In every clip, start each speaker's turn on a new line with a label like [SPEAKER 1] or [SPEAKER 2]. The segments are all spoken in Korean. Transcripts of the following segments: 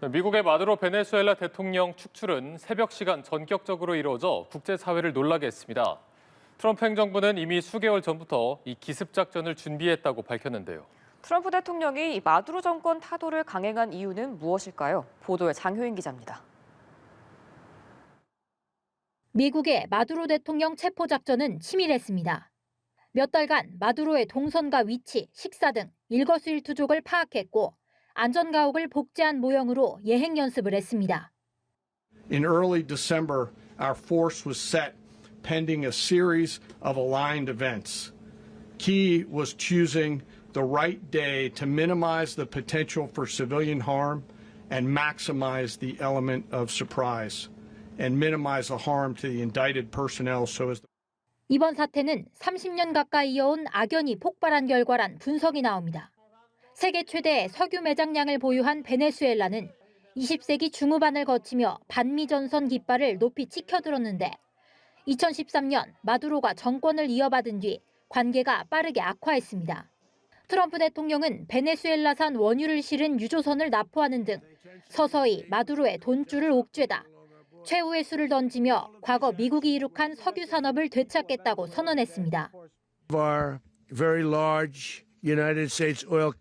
[SPEAKER 1] 미국의 마두로 베네수엘라 대통령 축출은 새벽 시간 전격적으로 이루어져 국제사회를 놀라게 했습니다. 트럼프 행정부는 이미 수개월 전부터 이 기습 작전을 준비했다고 밝혔는데요.
[SPEAKER 2] 트럼프 대통령이 마두로 정권 타도를 강행한 이유는 무엇일까요? 보도에 장효인 기자입니다.
[SPEAKER 3] 미국의 마두로 대통령 체포 작전은 치밀했습니다. 몇 달간 마두로의 동선과 위치, 식사 등 일거수일투족을 파악했고 안전가옥을 복제한 모형으로 예행 연습을 했습니다.
[SPEAKER 4] In early December, our force was set pending a series of aligned events. Key was choosing the right day to minimize the potential for civilian harm and maximize the element of surprise and minimize the harm to the indicted personnel so as
[SPEAKER 3] 이번 사태는 30년 가까이 이어온 악연이 폭발한 결과란 분석이 나옵니다. 세계 최대 석유 매장량을 보유한 베네수엘라는 20세기 중후반을 거치며 반미 전선 깃발을 높이 찍혀들었는데 2013년 마두로가 정권을 이어받은 뒤 관계가 빠르게 악화했습니다. 트럼프 대통령은 베네수엘라산 원유를 실은 유조선을 납포하는 등 서서히 마두로의 돈줄을 옥죄다 최후의 수를 던지며 과거 미국이 이룩한 석유 산업을 되찾겠다고 선언했습니다.
[SPEAKER 5] Our very large United States oil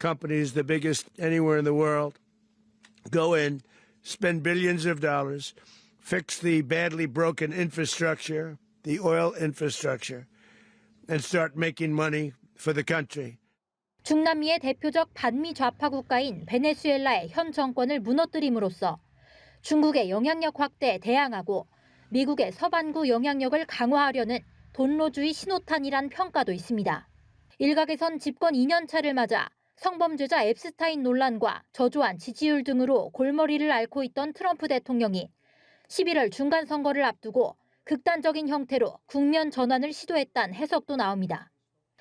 [SPEAKER 5] companies, the biggest anywhere in the world, go in, spend billions of dollars, fix the badly broken infrastructure, the oil infrastructure, and start making money for the country.
[SPEAKER 3] 중남미의 대표적 반미 좌파 국가인 베네수엘라의 현 정권을 무너뜨림으로써 중국의 영향력 확대에 대항하고 미국의 서반구 영향력을 강화하려는 돈로주의 신호탄이란 평가도 있습니다. 일각에선 집권 2년 차를 맞아 성범죄자 앱스타인 논란과 저조한 지지율 등으로 골머리를 앓고 있던 트럼프 대통령이 11월 중간 선거를 앞두고 극단적인 형태로 국면 전환을 시도했다는 해석도 나옵니다.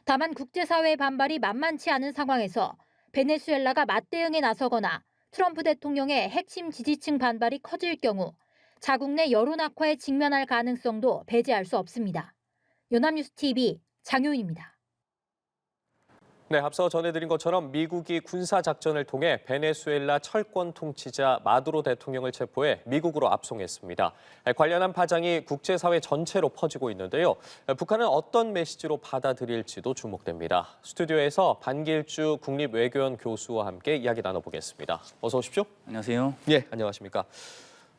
[SPEAKER 3] 다만 국제사회의 반발이 만만치 않은 상황에서 베네수엘라가 맞대응에 나서거나 트럼프 대통령의 핵심 지지층 반발이 커질 경우 자국 내 여론 악화에 직면할 가능성도 배제할 수 없습니다. 연합뉴스 TV 장효인입니다.
[SPEAKER 6] 네, 앞서 전해드린 것처럼 미국이 군사작전을 통해 베네수엘라 철권 통치자 마두로 대통령을 체포해 미국으로 압송했습니다. 관련한 파장이 국제사회 전체로 퍼지고 있는데요. 북한은 어떤 메시지로 받아들일지도 주목됩니다. 스튜디오에서 반길주 국립외교원 교수와 함께 이야기 나눠보겠습니다. 어서 오십시오.
[SPEAKER 7] 안녕하세요.
[SPEAKER 6] 예, 안녕하십니까.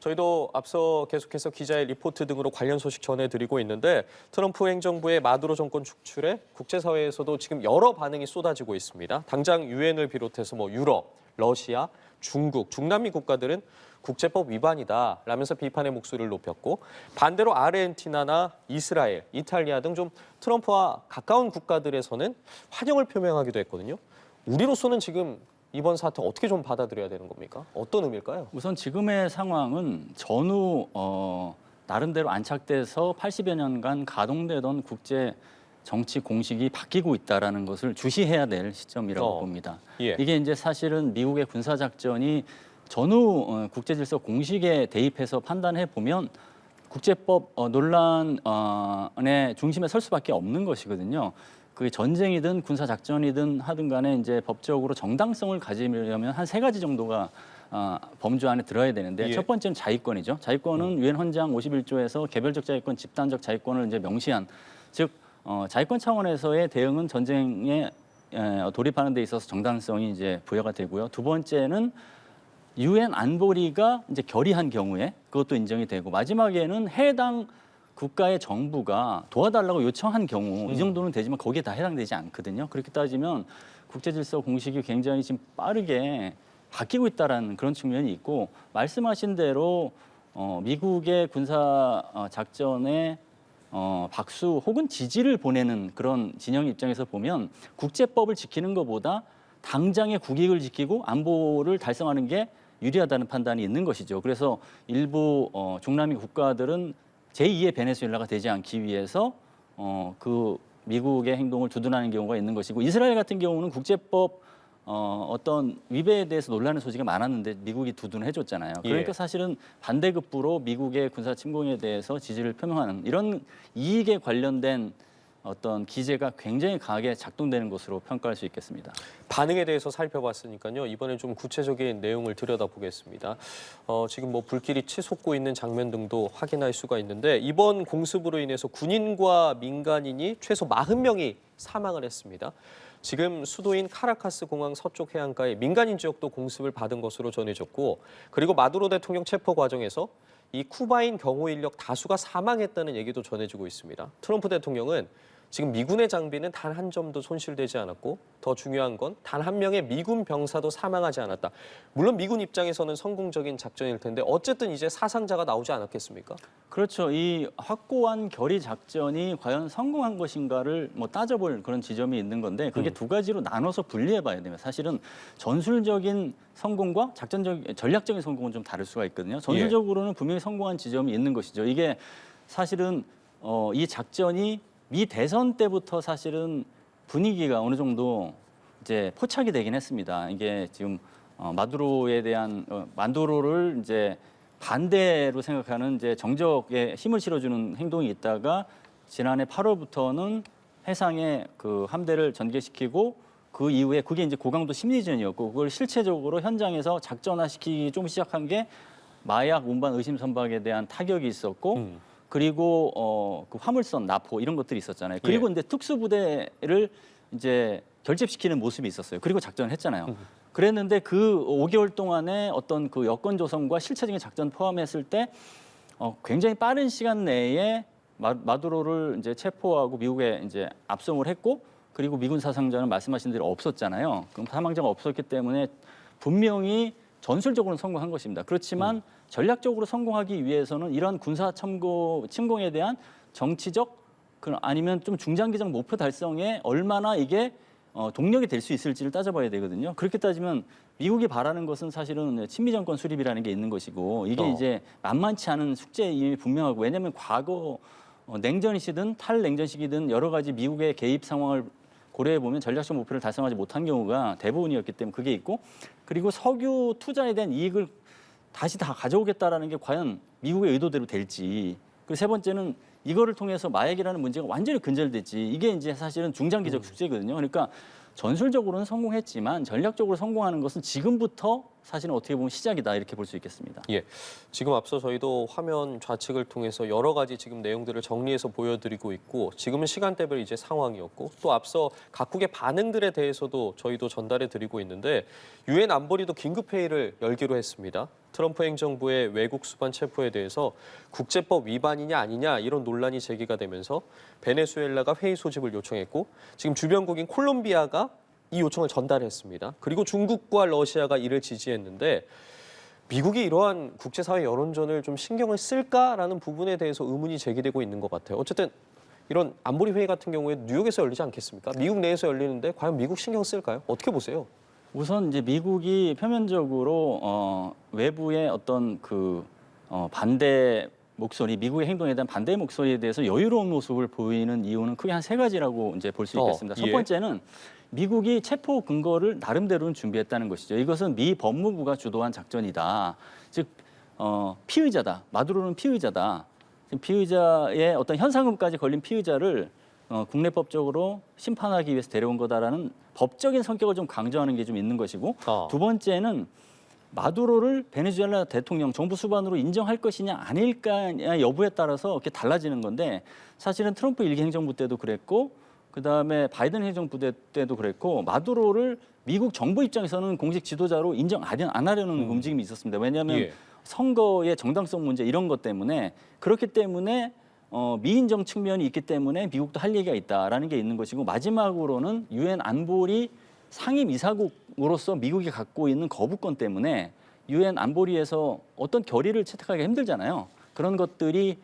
[SPEAKER 6] 저희도 앞서 계속해서 기자의 리포트 등으로 관련 소식 전해드리고 있는데 트럼프 행정부의 마두로 정권 축출에 국제사회에서도 지금 여러 반응이 쏟아지고 있습니다. 당장 유엔을 비롯해서 유럽, 러시아, 중국, 중남미 국가들은 국제법 위반이다라면서 비판의 목소리를 높였고 반대로 아르헨티나나 이스라엘, 이탈리아 등 좀 트럼프와 가까운 국가들에서는 환영을 표명하기도 했거든요. 우리로서는 지금 이번 사태 어떻게 좀 받아들여야 되는 겁니까? 어떤 의미일까요?
[SPEAKER 7] 우선 지금의 상황은 전후 나름대로 안착돼서 80여 년간 가동되던 국제 정치 공식이 바뀌고 있다는 것을 주시해야 될 시점이라고 봅니다.
[SPEAKER 6] 예.
[SPEAKER 7] 이게 이제 사실은 미국의 군사작전이 전후 국제 질서 공식에 대입해서 판단해 보면 국제법 논란의 중심에 설 수밖에 없는 것이거든요. 그게 전쟁이든 군사작전이든 하든 간에 이제 법적으로 정당성을 가지려면 한 3가지 정도가 범주 안에 들어야 되는데
[SPEAKER 6] 예.
[SPEAKER 7] 첫 번째는 자위권이죠. 자위권은 유엔 헌장 51조에서 개별적 자위권, 집단적 자위권을 이제 명시한 즉 자위권 차원에서의 대응은 전쟁에 돌입하는 데 있어서 정당성이 이제 부여가 되고요. 두 번째는 유엔 안보리가 이제 결의한 경우에 그것도 인정이 되고 마지막에는 해당 국가의 정부가 도와달라고 요청한 경우 이 정도는 되지만 거기에 다 해당되지 않거든요. 그렇게 따지면 국제질서 공식이 굉장히 지금 빠르게 바뀌고 있다는 그런 측면이 있고 말씀하신 대로 미국의 군사 작전에 박수 혹은 지지를 보내는 그런 진영 입장에서 보면 국제법을 지키는 것보다 당장의 국익을 지키고 안보를 달성하는 게 유리하다는 판단이 있는 것이죠. 그래서 일부 중남미 국가들은 제2의 베네수엘라가 되지 않기 위해서 그 미국의 행동을 두둔하는 경우가 있는 것이고 이스라엘 같은 경우는 국제법 어떤 위배에 대해서 논란의 소지가 많았는데 미국이 두둔해줬잖아요. 그러니까
[SPEAKER 6] 예.
[SPEAKER 7] 사실은 반대급부로 미국의 군사 침공에 대해서 지지를 표명하는 이런 이익에 관련된 어떤 기제가 굉장히 강하게 작동되는 것으로 평가할 수 있겠습니다.
[SPEAKER 6] 반응에 대해서 살펴봤으니까요. 이번에 좀 구체적인 내용을 들여다보겠습니다. 지금 뭐 불길이 치솟고 있는 장면 등도 확인할 수가 있는데 이번 공습으로 인해서 군인과 민간인이 최소 40명이 사망을 했습니다. 지금 수도인 카라카스 공항 서쪽 해안가의 민간인 지역도 공습을 받은 것으로 전해졌고 그리고 마두로 대통령 체포 과정에서 이 쿠바인 경호 인력 다수가 사망했다는 얘기도 전해지고 있습니다. 트럼프 대통령은 지금 미군의 장비는 단 한 점도 손실되지 않았고 더 중요한 건 단 한 명의 미군 병사도 사망하지 않았다. 물론 미군 입장에서는 성공적인 작전일 텐데 어쨌든 이제 사상자가 나오지 않았겠습니까?
[SPEAKER 7] 그렇죠. 이 확고한 결의 작전이 과연 성공한 것인가를 뭐 따져볼 그런 지점이 있는 건데 그게 두 가지로 나눠서 분리해 봐야 됩니다. 사실은 전술적인 성공과 전략적인 성공은 좀 다를 수가 있거든요. 전술적으로는 분명히 성공한 지점이 있는 것이죠. 이게 사실은 이 작전이 미 대선 때부터 사실은 분위기가 어느 정도 이제 포착이 되긴 했습니다. 이게 지금 마두로에 대한 마두로를 이제 반대로 생각하는 이제 정적에 힘을 실어주는 행동이 있다가 지난해 8월부터는 해상에 그 함대를 전개시키고 그 이후에 그게 이제 고강도 심리전이었고 그걸 실체적으로 현장에서 작전화시키기 좀 시작한 게 마약 운반 의심 선박에 대한 타격이 있었고. 그리고 그 화물선 납포 이런 것들이 있었잖아요. 그리고 이제 특수부대를 이제 결집시키는 모습이 있었어요. 그리고 작전을 했잖아요. 그랬는데 그 5개월 동안에 어떤 그 여건 조성과 실체적인 작전 포함했을 때 굉장히 빠른 시간 내에 마두로를 이제 체포하고 미국에 이제 압송을 했고 그리고 미군 사상자는 말씀하신 대로 없었잖아요. 그럼 사망자가 없었기 때문에 분명히 전술적으로는 성공한 것입니다. 그렇지만 전략적으로 성공하기 위해서는 이러한 군사 침공에 대한 정치적 아니면 좀 중장기적 목표 달성에 얼마나 이게 동력이 될 수 있을지를 따져봐야 되거든요. 그렇게 따지면 미국이 바라는 것은 사실은 친미 정권 수립이라는 게 있는 것이고 이게 이제 만만치 않은 숙제임이 분명하고 왜냐하면 과거 냉전이시든 탈냉전시기든 여러 가지 미국의 개입 상황을 고려해 보면 전략적 목표를 달성하지 못한 경우가 대부분이었기 때문에 그게 있고 그리고 석유 투자에 대한 이익을 다시 다 가져오겠다라는 게 과연 미국의 의도대로 될지 그리고 세 번째는 이거를 통해서 마약이라는 문제가 완전히 근절됐지 이게 이제 사실은 중장기적 숙제거든요. 그러니까 전술적으로는 성공했지만 전략적으로 성공하는 것은 지금부터 사실은 어떻게 보면 시작이다 이렇게 볼 수 있겠습니다.
[SPEAKER 6] 예, 지금 앞서 저희도 화면 좌측을 통해서 여러 가지 지금 내용들을 정리해서 보여드리고 있고 지금은 시간대별 이제 상황이었고 또 앞서 각국의 반응들에 대해서도 저희도 전달해 드리고 있는데 유엔 안보리도 긴급 회의를 열기로 했습니다. 트럼프 행정부의 외국 수반 체포에 대해서 국제법 위반이냐 아니냐 이런 논란이 제기가 되면서 베네수엘라가 회의 소집을 요청했고 지금 주변국인 콜롬비아가 이 요청을 전달했습니다. 그리고 중국과 러시아가 이를 지지했는데 미국이 이러한 국제사회 여론전을 좀 신경을 쓸까라는 부분에 대해서 의문이 제기되고 있는 것 같아요. 어쨌든 이런 안보리 회의 같은 경우에 뉴욕에서 열리지 않겠습니까? 미국 내에서 열리는데 과연 미국 신경 쓸까요? 어떻게 보세요?
[SPEAKER 7] 우선 이제 미국이 표면적으로 외부의 어떤 반대 목소리, 미국의 행동에 대한 반대 목소리에 대해서 여유로운 모습을 보이는 이유는 크게 한 세 가지라고 이제 볼 수 있겠습니다. 첫 번째는 미국이 체포 근거를 나름대로는 준비했다는 것이죠. 이것은 미 법무부가 주도한 작전이다. 즉 피의자다. 마두로는 피의자다. 피의자의 어떤 현상금까지 걸린 피의자를 국내법적으로 심판하기 위해서 데려온 거다라는 법적인 성격을 좀 강조하는 게 좀 있는 것이고 두 번째는 마두로를 베네수엘라 대통령 정부 수반으로 인정할 것이냐 아닐까 여부에 따라서 이렇게 달라지는 건데 사실은 트럼프 일기 행정부 때도 그랬고 그다음에 바이든 행정부 때도 그랬고 마두로를 미국 정부 입장에서는 공식 지도자로 인정 안 하려는 움직임이 있었습니다. 왜냐하면 선거의 정당성 문제 이런 것 때문에 그렇기 때문에 미인정 측면이 있기 때문에 미국도 할 얘기가 있다라는 게 있는 것이고 마지막으로는 유엔 안보리 상임이사국으로서 미국이 갖고 있는 거부권 때문에 유엔 안보리에서 어떤 결의를 채택하기가 힘들잖아요. 그런 것들이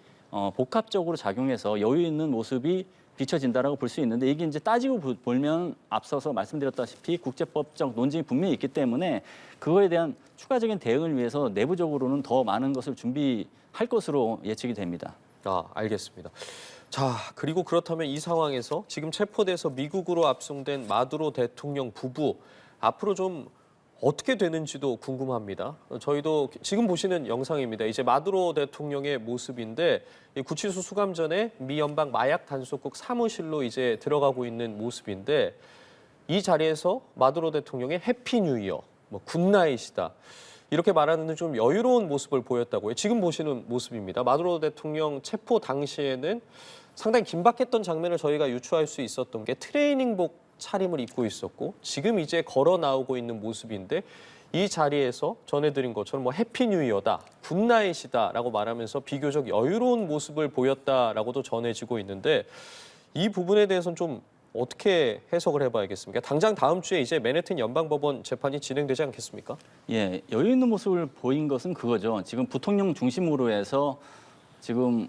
[SPEAKER 7] 복합적으로 작용해서 여유 있는 모습이 비춰진다라고 볼 수 있는데 이게 이제 따지고 보면 앞서서 말씀드렸다시피 국제법적 논쟁이 분명히 있기 때문에 그거에 대한 추가적인 대응을 위해서 내부적으로는 더 많은 것을 준비할 것으로 예측이 됩니다.
[SPEAKER 6] 알겠습니다. 자, 그리고 그렇다면 이 상황에서 지금 체포돼서 미국으로 압송된 마두로 대통령 부부 앞으로 좀 어떻게 되는지도 궁금합니다. 저희도 지금 보시는 영상입니다. 이제 마두로 대통령의 모습인데 이 구치소 수감 전에 미 연방 마약 단속국 사무실로 이제 들어가고 있는 모습인데 이 자리에서 마두로 대통령의 해피 뉴 이어, 뭐 굿나잇이다. 이렇게 말하는 좀 여유로운 모습을 보였다고요. 지금 보시는 모습입니다. 마두로 대통령 체포 당시에는 상당히 긴박했던 장면을 저희가 유추할 수 있었던 게 트레이닝복 차림을 입고 있었고 지금 이제 걸어 나오고 있는 모습인데 이 자리에서 전해드린 것처럼 뭐 해피 뉴 이어다, 굿나잇이다라고 말하면서 비교적 여유로운 모습을 보였다라고도 전해지고 있는데 이 부분에 대해서는 좀 어떻게 해석을 해봐야겠습니까? 당장 다음 주에 이제 맨해튼 연방법원 재판이 진행되지 않겠습니까?
[SPEAKER 7] 예, 여유 있는 모습을 보인 것은 그거죠. 지금 부통령 중심으로 해서 지금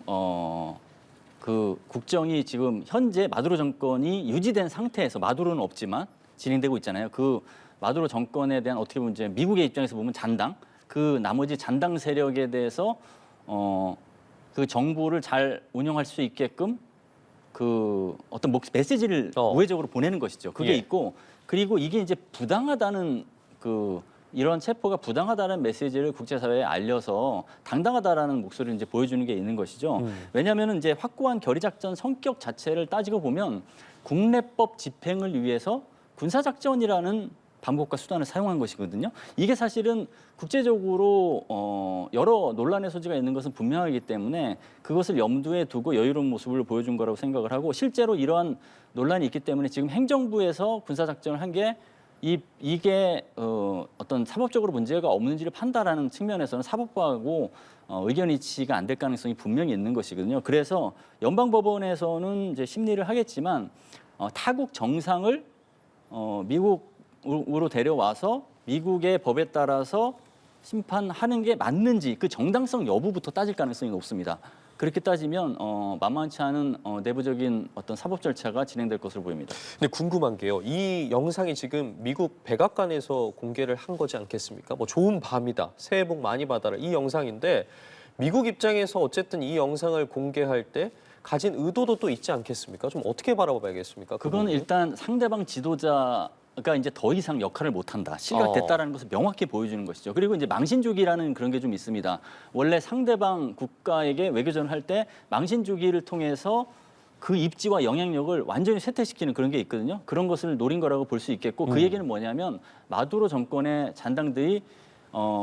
[SPEAKER 7] 그 국정이 지금 현재 마두로 정권이 유지된 상태에서 마두로는 없지만 진행되고 있잖아요. 그 마두로 정권에 대한 어떻게 보면 이제 미국의 입장에서 보면 잔당, 그 나머지 잔당 세력에 대해서 그 정부를 잘 운영할 수 있게끔 그 어떤 메시지를 우회적으로 보내는 것이죠. 그게
[SPEAKER 6] 예.
[SPEAKER 7] 있고 그리고 이게 이제 부당하다는 그 이런 체포가 부당하다는 메시지를 국제사회에 알려서 당당하다라는 목소리를 이제 보여주는 게 있는 것이죠. 왜냐하면 이제 확고한 결의작전 성격 자체를 따지고 보면 국내법 집행을 위해서 군사작전이라는 방법과 수단을 사용한 것이거든요. 이게 사실은 국제적으로 여러 논란의 소지가 있는 것은 분명하기 때문에 그것을 염두에 두고 여유로운 모습을 보여준 거라고 생각을 하고 실제로 이러한 논란이 있기 때문에 지금 행정부에서 군사작전을 한 게 이게 어떤 사법적으로 문제가 없는지를 판단하는 측면에서는 사법부하고 의견 일치가 안 될 가능성이 분명히 있는 것이거든요. 그래서 연방법원에서는 이제 심리를 하겠지만 타국 정상을 미국으로 데려와서 미국의 법에 따라서 심판하는 게 맞는지 그 정당성 여부부터 따질 가능성이 높습니다. 그렇게 따지면 만만치 않은 내부적인 어떤 사법 절차가 진행될 것으로 보입니다.
[SPEAKER 6] 근데 궁금한 게요. 이 영상이 지금 미국 백악관에서 공개를 한 거지 않겠습니까? 뭐 좋은 밤이다, 새해 복 많이 받아라 이 영상인데 미국 입장에서 어쨌든 이 영상을 공개할 때 가진 의도도 또 있지 않겠습니까? 좀 어떻게 바라봐야겠습니까?
[SPEAKER 7] 그건 일단 상대방 지도자가 이제 더 이상 역할을 못한다, 실격됐다라는 것을 명확히 보여주는 것이죠. 그리고 이제 망신주기라는 그런 게 좀 있습니다. 원래 상대방 국가에게 외교전을 할 때 망신주기를 통해서 그 입지와 영향력을 완전히 쇠퇴시키는 그런 게 있거든요. 그런 것을 노린 거라고 볼 수 있겠고 그 얘기는 뭐냐면 마두로 정권의 잔당들이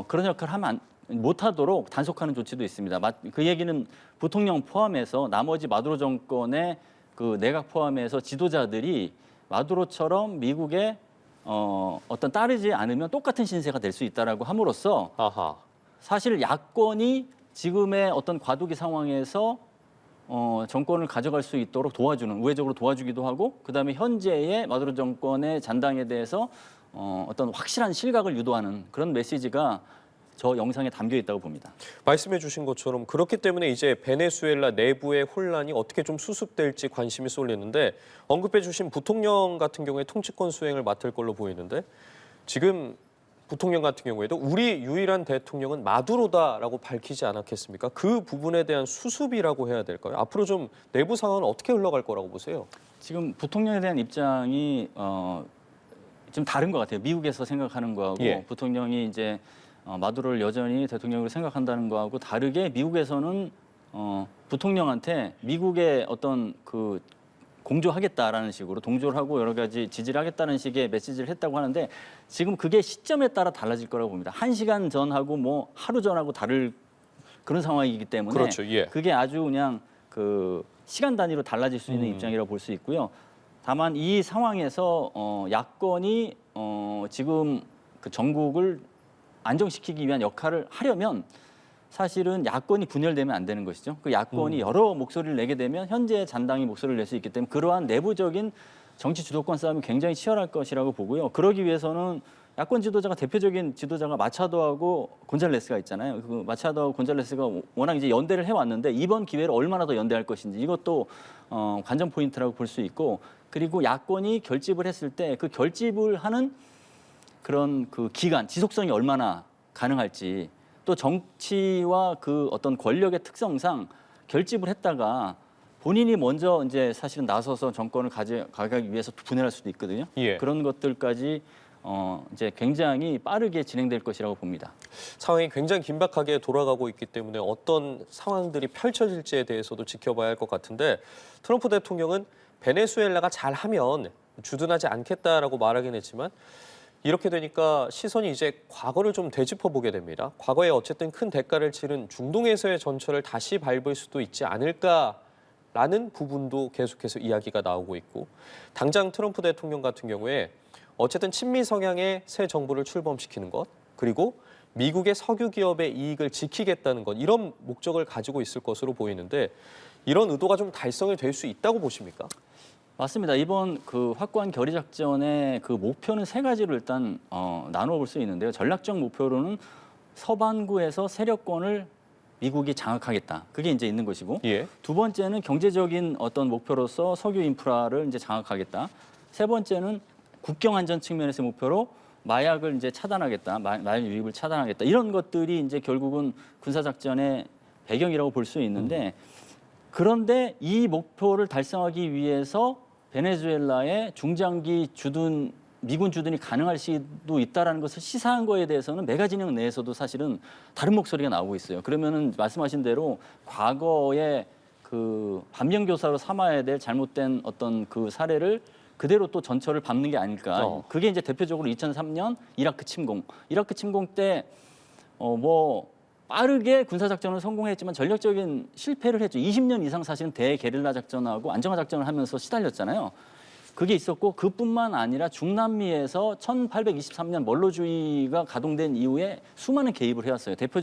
[SPEAKER 7] 그런 역할을 하면 못하도록 단속하는 조치도 있습니다. 그 얘기는 부통령 포함해서 나머지 마두로 정권의 그 내각 포함해서 지도자들이 마두로처럼 미국에 어떤 따르지 않으면 똑같은 신세가 될 수 있다라고 함으로써
[SPEAKER 6] 아하.
[SPEAKER 7] 사실 야권이 지금의 어떤 과도기 상황에서 정권을 가져갈 수 있도록 도와주는 우회적으로 도와주기도 하고 그다음에 현재의 마두로 정권의 잔당에 대해서 어떤 확실한 실각을 유도하는 그런 메시지가 저 영상에 담겨 있다고 봅니다.
[SPEAKER 6] 말씀해 주신 것처럼 그렇기 때문에 이제 베네수엘라 내부의 혼란이 어떻게 좀 수습될지 관심이 쏠리는데 언급해 주신 부통령 같은 경우에 통치권 수행을 맡을 걸로 보이는데 지금 부통령 같은 경우에도 우리 유일한 대통령은 마두로다라고 밝히지 않았겠습니까? 그 부분에 대한 수습이라고 해야 될까요? 앞으로 좀 내부 상황은 어떻게 흘러갈 거라고 보세요?
[SPEAKER 7] 지금 부통령에 대한 입장이 좀 다른 것 같아요. 미국에서 생각하는 거하고
[SPEAKER 6] 예.
[SPEAKER 7] 부통령이 이제 마두로를 여전히 대통령으로 생각한다는 거하고 다르게 미국에서는 부통령한테 미국의 어떤 그 공조하겠다라는 식으로 동조를 하고 여러 가지 지지를 하겠다는 식의 메시지를 했다고 하는데 지금 그게 시점에 따라 달라질 거라고 봅니다. 1시간 전하고 뭐 하루 전하고 다를 그런 상황이기 때문에
[SPEAKER 6] 그렇죠. 예.
[SPEAKER 7] 그게 아주 그냥 그 시간 단위로 달라질 수 있는 입장이라고 볼 수 있고요. 다만 이 상황에서 야권이 지금 그 전국을 안정시키기 위한 역할을 하려면 사실은 야권이 분열되면 안 되는 것이죠. 그 야권이 여러 목소리를 내게 되면 현재 잔당이 목소리를 낼 수 있기 때문에 그러한 내부적인 정치 주도권 싸움이 굉장히 치열할 것이라고 보고요. 그러기 위해서는 야권 지도자가 대표적인 지도자가 마차도하고 곤잘레스가 있잖아요. 그 마차도하고 곤잘레스가 워낙 이제 연대를 해왔는데 이번 기회를 얼마나 더 연대할 것인지 이것도 관전 포인트라고 볼 수 있고 그리고 야권이 결집을 했을 때 그 결집을 하는 그런 그 기간, 지속성이 얼마나 가능할지 또 정치와 그 어떤 권력의 특성상 결집을 했다가 본인이 먼저 이제 사실은 나서서 정권을 가져가기 위해서 분열할 수도 있거든요.
[SPEAKER 6] 예.
[SPEAKER 7] 그런 것들까지 이제 굉장히 빠르게 진행될 것이라고 봅니다.
[SPEAKER 6] 상황이 굉장히 긴박하게 돌아가고 있기 때문에 어떤 상황들이 펼쳐질지에 대해서도 지켜봐야 할 것 같은데 트럼프 대통령은 베네수엘라가 잘하면 주둔하지 않겠다라고 말하긴 했지만 이렇게 되니까 시선이 이제 과거를 좀 되짚어보게 됩니다. 과거에 어쨌든 큰 대가를 치른 중동에서의 전철을 다시 밟을 수도 있지 않을까라는 부분도 계속해서 이야기가 나오고 있고 당장 트럼프 대통령 같은 경우에 어쨌든 친미 성향의 새 정부를 출범시키는 것 그리고 미국의 석유 기업의 이익을 지키겠다는 것 이런 목적을 가지고 있을 것으로 보이는데 이런 의도가 좀 달성이 될 수 있다고 보십니까?
[SPEAKER 7] 맞습니다. 이번 그 확고한 결의 작전의 그 목표는 세 가지로 일단 나누어 볼 수 있는데요. 전략적 목표로는 서반구에서 세력권을 미국이 장악하겠다. 그게 이제 있는 것이고,
[SPEAKER 6] 예.
[SPEAKER 7] 두 번째는 경제적인 어떤 목표로서 석유 인프라를 이제 장악하겠다. 세 번째는 국경 안전 측면에서의 목표로 마약을 이제 차단하겠다. 마약 유입을 차단하겠다. 이런 것들이 이제 결국은 군사 작전의 배경이라고 볼 수 있는데. 그런데 이 목표를 달성하기 위해서 베네수엘라의 중장기 주둔, 미군 주둔이 가능할 수도 있다는 것을 시사한 거에 대해서는 메가 진영 내에서도 사실은 다른 목소리가 나오고 있어요. 그러면은 말씀하신 대로 과거에 그 반면교사로 삼아야 될 잘못된 어떤 그 사례를 그대로 또 전철을 밟는 게 아닐까. 그게 이제 대표적으로 2003년 이라크 침공. 이라크 침공 때 빠르게 군사작전을 성공했지만 전략적인 실패를 했죠. 20년 이상 사실은 대게릴라 작전하고 안정화 작전을 하면서 시달렸잖아요. 그게 있었고 그뿐만 아니라 중남미에서 1823년 멀로주의가 가동된 이후에 수많은 개입을 해왔어요.